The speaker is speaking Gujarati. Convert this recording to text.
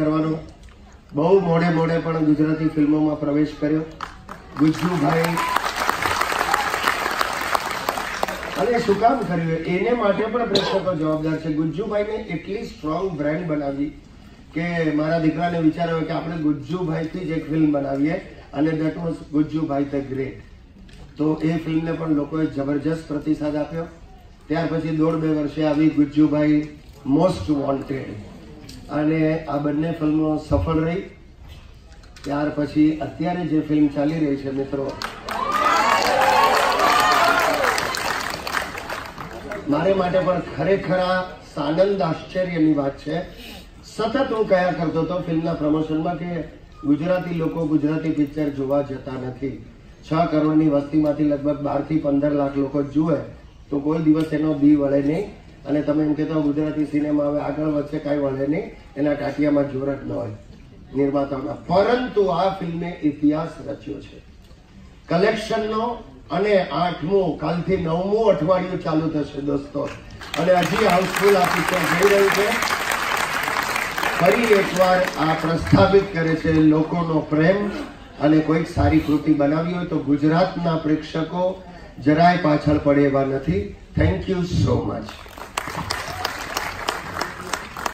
કરવાનો બહુ મોડે પણ ગુજરાતી ફિલ્મોમાં પ્રવેશ કર્યો ગુજ્જુભાઈ અને શું કામ કર્યું એને માટે પણ પ્રેક્ષકો જવાબદાર છે। ગુજ્જુભાઈને એટલી સ્ટ્રોંગ બ્રાન્ડ બનાવી કે મારા દીકરાને વિચાર આવ્યો કે આપણે ગુજ્જુભાઈથી જ એક ફિલ્મ બનાવીએ અને that was Gujjubhai the great. તો એ ફિલ્મને પણ લોકોએ જબરજસ્ત પ્રતિસાદ આપ્યો। ત્યાર પછી 1.5-2 વર્ષે આવી ગુજ્જુભાઈ મોસ્ટ વોન્ટેડ અને આ બંને ફિલ્મો સફળ રહી। ત્યાર પછી અત્યારે જે ફિલ્મ ચાલી રહી છે મિત્રો, મારે માટે પણ ખરેખર આ આનંદ આશ્ચર્યની વાત છે। સતત હું કયા કરતો હતો ફિલ્મના પ્રમોશનમાં કે ગુજરાતી લોકો ગુજરાતી પિક્ચર જોવા જતા નથી। 6 કરોડની વસ્તીમાંથી લગભગ 12 થી 15 લાખ લોકો જુએ તો કોઈ દિવસ એનો દી વળે નહીં અને તમે એમ કહેતા ગુજરાતી સિનેમા હવે આગળ વધશે, કાંઈ વળે નહીં, એના ટાટિયામાં જોર જ ન હોય નિર્માતાઓના। પરંતુ આ ફિલ્મે ઇતિહાસ રચ્યો છે કલેક્શનનો અને 8મું કાલથી 9મું અઠવાડિયું ચાલુ થશે દોસ્તો અને હજી હાઉસફુલ આ પિક્ચર જઈ રહ્યું છે। ફરી એકવાર આ પ્રસ્થાપિત કરે છે લોકોનો પ્રેમ અને કોઈક સારી કૃતિ બનાવી હોય તો ગુજરાતના પ્રેક્ષકો જરાય પાછળ પડે એવા નથી। Thank you so much.